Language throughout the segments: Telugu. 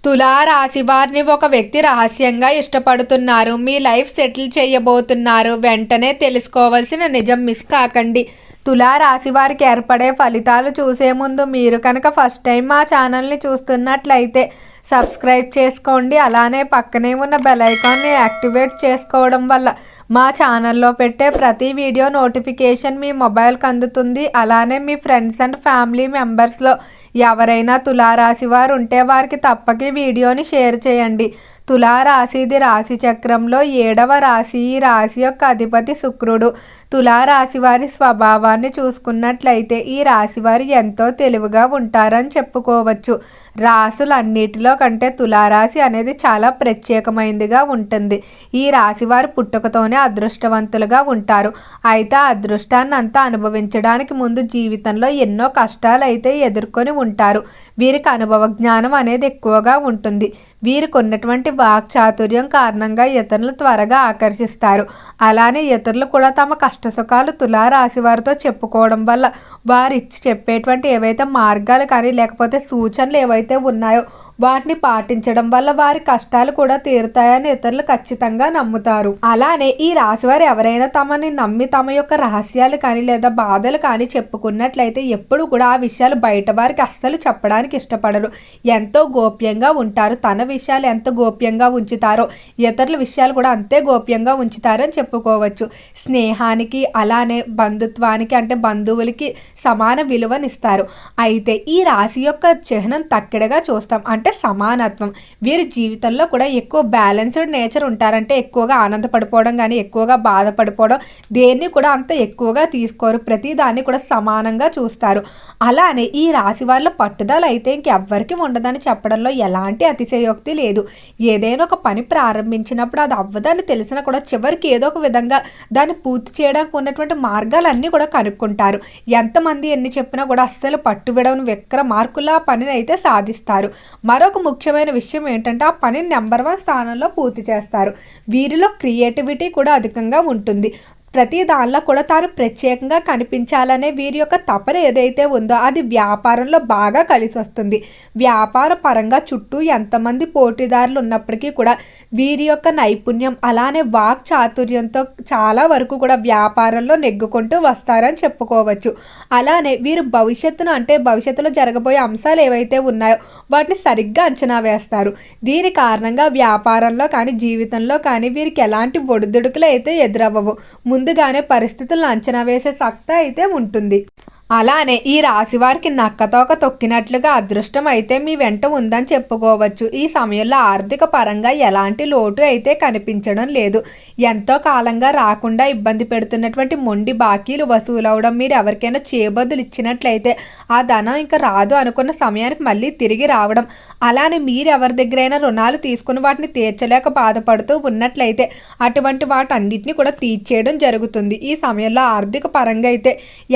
తులా రాశి వారిని ఒక వ్యక్తి రహస్యంగా ఇష్టపడుతున్నారు. మీ లైఫ్ సెటిల్ చేయబోతున్నారు. వెంటనే తెలుసుకోవాల్సిన నిజం మిస్ కాకండి. తులా రాశి వారికి ఏర్పడే ఫలితాలు చూసే ముందు మీరు కనుక ఫస్ట్ టైం మా ఛానల్ని చూస్తున్నట్లయితే సబ్స్క్రైబ్ చేసుకోండి. అలానే పక్కనే ఉన్న బెల్ ఐకాన్ని యాక్టివేట్ చేసుకోవడం వల్ల మా ఛానల్లో పెట్టే ప్రతి వీడియో నోటిఫికేషన్ మీ మొబైల్కి అందుతుంది. అలానే మీ ఫ్రెండ్స్ అండ్ ఫ్యామిలీ మెంబర్స్లో ఎవరైనా తులారాశి వారు ఉంటే వారికి తప్పక వీడియోని షేర్ చేయండి. తులారాశిది రాశి చక్రంలో 7వ రాశి. ఈ రాశి యొక్క అధిపతి శుక్రుడు. తులారాశి వారి స్వభావాన్ని చూసుకున్నట్లయితే ఈ రాశి వారు ఎంతో తెలివిగా ఉంటారని చెప్పుకోవచ్చు. రాశులన్నిటిలో కంటే తులారాశి అనేది చాలా ప్రత్యేకమైనదిగా ఉంటుంది. ఈ రాశి వారు పుట్టుకతోనే అదృష్టవంతులుగా ఉంటారు. అయితే ఆ అదృష్టాన్ని అంతా అనుభవించడానికి ముందు జీవితంలో ఎన్నో కష్టాలు అయితే ఎదుర్కొని ఉంటారు. వీరికి అనుభవ జ్ఞానం అనేది ఎక్కువగా ఉంటుంది. వీరికి ఉన్నటువంటి వాక్చాతుర్యం కారణంగా ఇతరులు త్వరగా ఆకర్షిస్తారు. అలానే ఇతరులు కూడా తమ కష్టసుఖాలు తులారాశి వారితో చెప్పుకోవడం వల్ల వారు ఇచ్చి చెప్పేటువంటి ఏవైతే మార్గాలు కానీ లేకపోతే సూచనలు ఏవైతే ఉన్నాయో వాటిని పాటించడం వల్ల వారి కష్టాలు కూడా తీరుతాయని ఇతరులు ఖచ్చితంగా నమ్ముతారు. అలానే ఈ రాశివారు ఎవరైనా తమని నమ్మి తమ యొక్క రహస్యాలు కానీ లేదా బాధలు కానీ చెప్పుకున్నట్లయితే ఎప్పుడు కూడా ఆ విషయాలు బయట వారికి అస్సలు చెప్పడానికి ఇష్టపడరు. ఎంతో గోప్యంగా ఉంటారు. తన విషయాలు ఎంత గోప్యంగా ఉంచుతారో ఇతరుల విషయాలు కూడా అంతే గోప్యంగా ఉంచుతారని చెప్పుకోవచ్చు. స్నేహానికి అలానే బంధుత్వానికి అంటే బంధువులకి సమాన విలువనిస్తారు. అయితే ఈ రాశి యొక్క చిహ్నం తక్కిడగా చూస్తాం, అంటే సమానత్వం. వీరి జీవితంలో కూడా ఎక్కువ బ్యాలెన్స్డ్ నేచర్ ఉంటారంటే ఎక్కువగా ఆనందపడిపోవడం కానీ ఎక్కువగా బాధపడిపోవడం దేన్ని కూడా అంత ఎక్కువగా తీసుకోరు. ప్రతి దాన్ని కూడా సమానంగా చూస్తారు. అలానే ఈ రాశి వాళ్ళ పట్టుదల అయితే ఇంకెవ్వరికి ఉండదని చెప్పడంలో ఎలాంటి అతిశయోక్తి లేదు. ఏదైనా ఒక పని ప్రారంభించినప్పుడు అది అవ్వదని తెలిసినా కూడా చివరికి ఏదో ఒక విధంగా దాన్ని పూర్తి చేయడానికి ఉన్నటువంటి మార్గాలన్నీ కూడా కనుక్కుంటారు. ఎంతమంది ఎన్ని చెప్పినా కూడా అస్సలు పట్టు విడవని విక్రమార్కుల పనిని అయితే సాధిస్తారు. మరొక ముఖ్యమైన విషయం ఏంటంటే ఆ పనిని నెంబర్ 1 స్థానంలో పూర్తి చేస్తారు. వీరిలో క్రియేటివిటీ కూడా అధికంగా ఉంటుంది. ప్రతి దానిలో కూడా తాను ప్రత్యేకంగా కనిపించాలనే వీరి యొక్క తపన ఏదైతే ఉందో అది వ్యాపారంలో బాగా కలిసి వస్తుంది. వ్యాపార పరంగా చుట్టూ ఎంతమంది పోటీదారులు ఉన్నప్పటికీ కూడా వీరి యొక్క నైపుణ్యం అలానే వాక్ చాతుర్యంతో చాలా వరకు కూడా వ్యాపారంలో నెగ్గుకుంటూ వస్తారని చెప్పుకోవచ్చు. అలానే వీరు భవిష్యత్తును అంటే భవిష్యత్తులో జరగబోయే అంశాలు ఏవైతే ఉన్నాయో వాటిని సరిగ్గా అంచనా వేస్తారు. దీని కారణంగా వ్యాపారంలో కానీ జీవితంలో కానీ వీరికి ఎలాంటి ఒడిదుడుకులు అయితే ఎదురవ్వవు. ముందుగానే పరిస్థితులను అంచనా వేసే సత్తా అయితే ఉంటుంది. అలానే ఈ రాశి వారికి నక్కతోక తొక్కినట్లుగా అదృష్టం అయితే మీ వెంట ఉందని చెప్పుకోవచ్చు. ఈ సమయంలో ఆర్థిక పరంగా ఎలాంటి లోటు అయితే కనిపించడం లేదు. ఎంతో కాలంగా రాకుండా ఇబ్బంది పెడుతున్నటువంటి మొండి బాకీలు వసూలవడం, మీరు ఎవరికైనా చేబదులు ఇచ్చినట్లయితే ఆ ధనం ఇంకా రాదు అనుకున్న సమయానికి మళ్ళీ తిరిగి రావడం, అలానే మీరు ఎవరి దగ్గరైనా రుణాలు తీసుకుని వాటిని తీర్చలేక బాధపడుతూ ఉన్నట్లయితే అటువంటి వాటన్నిటిని కూడా తీర్చేయడం జరుగుతుంది. ఈ సమయంలో ఆర్థిక పరంగా అయితే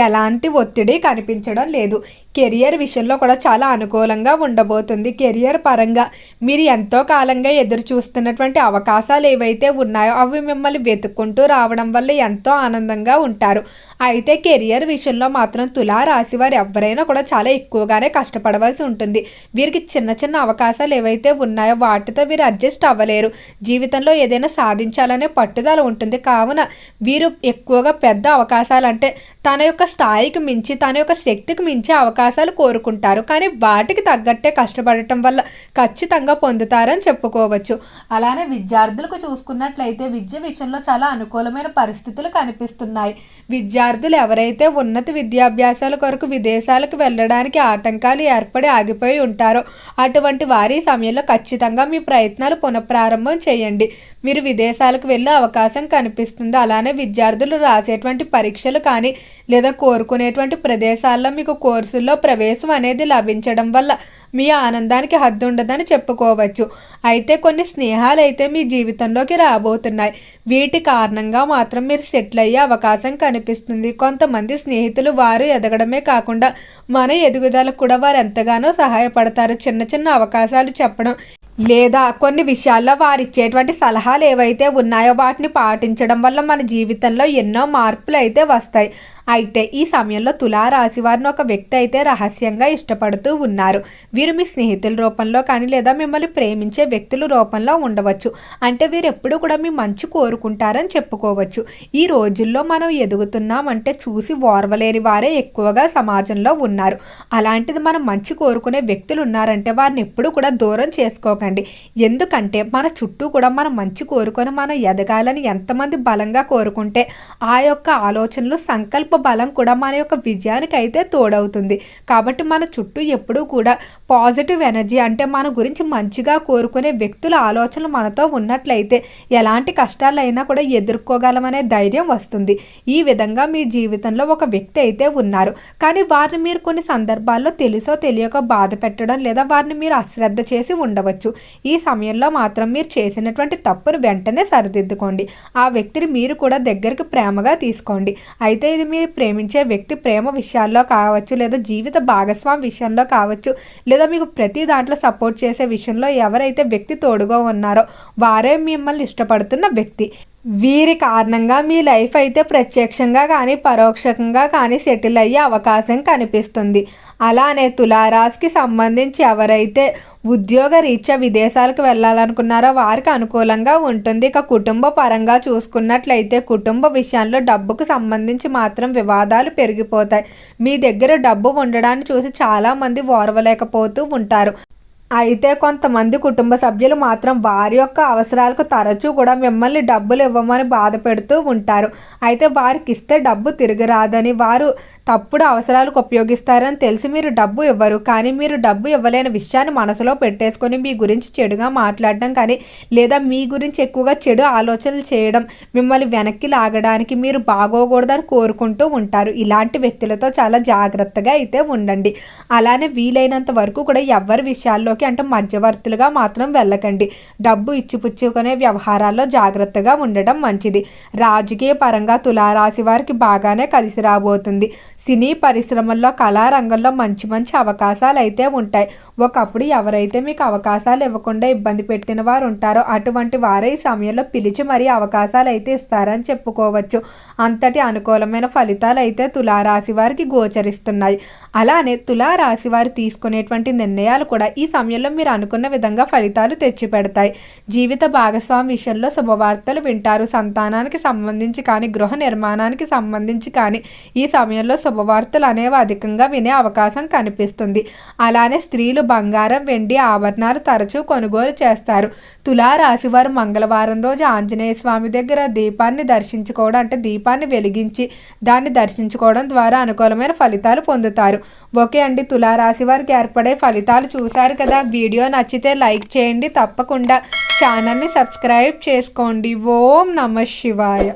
ఎలాంటి ఒత్తిడి కనిపించడం లేదు. కెరియర్ విషయంలో కూడా చాలా అనుకూలంగా ఉండబోతుంది. కెరియర్ పరంగా మీరు ఎంతో కాలంగా ఎదురు చూస్తున్నటువంటి అవకాశాలు ఏవైతే ఉన్నాయో అవి మిమ్మల్ని వెతుక్కుంటూ రావడం వల్ల ఎంతో ఆనందంగా ఉంటారు. అయితే కెరియర్ విషయంలో మాత్రం తులారాశి వారు ఎవరైనా కూడా చాలా ఎక్కువగానే కష్టపడవలసి ఉంటుంది. వీరికి చిన్న చిన్న అవకాశాలు ఏవైతే ఉన్నాయో వాటితో వీరు అడ్జస్ట్ అవ్వలేరు. జీవితంలో ఏదైనా సాధించాలనే పట్టుదల ఉంటుంది. కావున వీరు ఎక్కువగా పెద్ద అవకాశాలు అంటే తన యొక్క స్థాయికి మించి తన యొక్క శక్తికి మించి అవకాశాలు కోరుకుంటారు. కానీ వాటికి తగ్గట్టే కష్టపడటం వల్ల ఖచ్చితంగా పొందుతారని చెప్పుకోవచ్చు. అలానే విద్యార్థులకు చూసుకున్నట్లయితే విద్య విషయంలో చాలా అనుకూలమైన పరిస్థితులు కనిపిస్తున్నాయి. విద్యార్థులు ఎవరైతే ఉన్నత విద్యాభ్యాసాల కొరకు విదేశాలకు వెళ్ళడానికి ఆటంకాలు ఏర్పడి ఆగిపోయి ఉంటారో అటువంటి వారి సమయంలో ఖచ్చితంగా మీ ప్రయత్నాలు పునఃప్రారంభం చేయండి. మీరు విదేశాలకు వెళ్ళే అవకాశం కనిపిస్తుంది. అలానే విద్యార్థులు రాసేటువంటి పరీక్షలు కానీ లేదా కోరుకునేటువంటి ప్రదేశాల్లో మీకు కోర్సుల్లో ప్రవేశం అనేది లభించడం వల్ల మీ ఆనందానికి హద్దు ఉండదని చెప్పుకోవచ్చు. అయితే కొన్ని స్నేహాలు అయితే మీ జీవితంలోకి రాబోతున్నాయి. వీటి కారణంగా మాత్రం మీరు సెటిల్ అయ్యే అవకాశం కనిపిస్తుంది. కొంతమంది స్నేహితులు వారు ఎదగడమే కాకుండా మన ఎదుగుదలకు కూడా వారు ఎంతగానో సహాయపడతారు. చిన్న చిన్న అవకాశాలు చెప్పడం లేదా కొన్ని విషయాల్లో వారు ఇచ్చేటువంటి సలహాలు ఏవైతే ఉన్నాయో వాటిని పాటించడం వల్ల మన జీవితంలో ఎన్నో మార్పులు అయితే వస్తాయి. అయితే ఈ సమయంలో తులారాశి వారిని ఒక వ్యక్తి అయితే రహస్యంగా ఇష్టపడుతూ ఉన్నారు. వీరు మీ స్నేహితుల రూపంలో కానీ లేదా మిమ్మల్ని ప్రేమించే వ్యక్తుల రూపంలో ఉండవచ్చు. అంటే వీరు ఎప్పుడు కూడా మీ మంచి కోరుకుంటారని చెప్పుకోవచ్చు. ఈ రోజుల్లో మనం ఎదుగుతున్నామంటే చూసి ఓర్వలేని వారే ఎక్కువగా సమాజంలో ఉన్నారు. అలాంటిది మనం మంచి కోరుకునే వ్యక్తులు ఉన్నారంటే వారిని ఎప్పుడు కూడా దూరం చేసుకోకండి. ఎందుకంటే మన చుట్టూ కూడా మనం మంచి కోరుకొని మనం ఎదగాలని ఎంతమంది బలంగా కోరుకుంటే ఆ యొక్క ఆలోచనలు సంకల్ప బలం కూడా మన యొక్క విజయానికి అయితే తోడవుతుంది. కాబట్టి మన చుట్టూ ఎప్పుడూ కూడా పాజిటివ్ ఎనర్జీ అంటే మన గురించి మంచిగా కోరుకునే వ్యక్తుల ఆలోచనలు మనతో ఉన్నట్లయితే ఎలాంటి కష్టాలైనా కూడా ఎదుర్కోగలమనే ధైర్యం వస్తుంది. ఈ విధంగా మీ జీవితంలో ఒక వ్యక్తి అయితే ఉన్నారు. కానీ వారిని మీరు కొన్ని సందర్భాల్లో తెలుసో తెలియక బాధ పెట్టడం లేదా వారిని మీరు అశ్రద్ధ చేసి ఉండవచ్చు. ఈ సమయంలో మాత్రం మీరు చేసినటువంటి తప్పును వెంటనే సరిదిద్దుకోండి. ఆ వ్యక్తిని మీరు కూడా దగ్గరికి ప్రేమగా తీసుకోండి. అయితే ఇది మీరు ప్రేమించే వ్యక్తి ప్రేమ విషయాల్లో కావచ్చు, లేదా జీవిత భాగస్వామి విషయంలో కావచ్చు, లేదా మీకు ప్రతి దాంట్లో సపోర్ట్ చేసే విషయంలో ఎవరైతే వ్యక్తి తోడుగా ఉన్నారో వారే మిమ్మల్ని ఇష్టపడుతున్న వ్యక్తి. వీరి కారణంగా మీ లైఫ్ అయితే ప్రత్యక్షంగా కానీ పరోక్షంగా కానీ సెటిల్ అయ్యే అవకాశం కనిపిస్తుంది. అలానే తులారాశికి సంబంధించి ఎవరైతే ఉద్యోగ రీత్యా విదేశాలకు వెళ్ళాలనుకున్నారో వారికి అనుకూలంగా ఉంటుంది. ఇక కుటుంబ పరంగా చూసుకున్నట్లయితే కుటుంబ విషయాల్లో డబ్బుకు సంబంధించి మాత్రం వివాదాలు పెరిగిపోతాయి. మీ దగ్గర డబ్బు ఉండడాన్ని చూసి చాలామంది ఓర్వలేకపోతూ ఉంటారు. అయితే కొంతమంది కుటుంబ సభ్యులు మాత్రం వారి యొక్క అవసరాలకు తరచూ కూడా మిమ్మల్ని డబ్బులు ఇవ్వమని బాధ పెడుతూ ఉంటారు. అయితే వారికి ఇస్తే డబ్బు తిరిగి రాదని, వారు తప్పుడు అవసరాలకు ఉపయోగిస్తారని తెలిసి మీరు డబ్బు ఇవ్వరు. కానీ మీరు డబ్బు ఇవ్వలేని విషయాన్ని మనసులో పెట్టేసుకొని మీ గురించి చెడుగా మాట్లాడడం కానీ లేదా మీ గురించి ఎక్కువగా చెడు ఆలోచనలు చేయడం, మిమ్మల్ని వెనక్కి లాగడానికి మీరు బాగోకూడదని కోరుకుంటూ ఉంటారు. ఇలాంటి వ్యక్తులతో చాలా జాగ్రత్తగా అయితే ఉండండి. అలానే వీలైనంత వరకు కూడా ఎవరి విషయాల్లోకి అంటే మధ్యవర్తులుగా మాత్రం వెళ్ళకండి. డబ్బు ఇచ్చిపుచ్చుకునే వ్యవహారాల్లో జాగ్రత్తగా ఉండడం మంచిది. రాజకీయ పరంగా తులారాశి వారికి బాగానే కలిసి రాబోతుంది. సినీ పరిశ్రమల్లో కళారంగంలో మంచి మంచి అవకాశాలు అయితే ఉంటాయి. ఒకప్పుడు ఎవరైతే మీకు అవకాశాలు ఇవ్వకుండా ఇబ్బంది పెట్టిన వారు ఉంటారో అటువంటి వారే ఈ సమయంలో పిలిచి మరీ అవకాశాలు అయితే ఇస్తారని చెప్పుకోవచ్చు. అంతటి అనుకూలమైన ఫలితాలు అయితే తులారాశి వారికి గోచరిస్తున్నాయి. అలానే తులారాశి వారు తీసుకునేటువంటి నిర్ణయాలు కూడా ఈ సమయంలో మీరు అనుకున్న విధంగా ఫలితాలు తెచ్చిపెడతాయి. జీవిత భాగస్వామి విషయంలో శుభవార్తలు వింటారు. సంతానానికి సంబంధించి కానీ గృహ నిర్మాణానికి సంబంధించి కానీ ఈ సమయంలో శుభవార్తలు అనేవి అధికంగా వినే అవకాశం కనిపిస్తుంది. అలానే స్త్రీలు బంగారం, వెండి ఆభరణాలు తరచూ కొనుగోలు చేస్తారు. తులారాశి వారు మంగళవారం రోజు ఆంజనేయ స్వామి దగ్గర దీపాన్ని దర్శించుకోవడం అంటే దీపాన్ని వెలిగించి దాన్ని దర్శించుకోవడం ద్వారా అనుకూలమైన ఫలితాలు పొందుతారు. ఓకే అండి, తులారాశి వారికి ఏర్పడే ఫలితాలు చూశారు కదా. వీడియో నచ్చితే లైక్ చేయండి. తప్పకుండా ఛానల్ని సబ్స్క్రైబ్ చేసుకోండి. ఓం నమః శివాయ.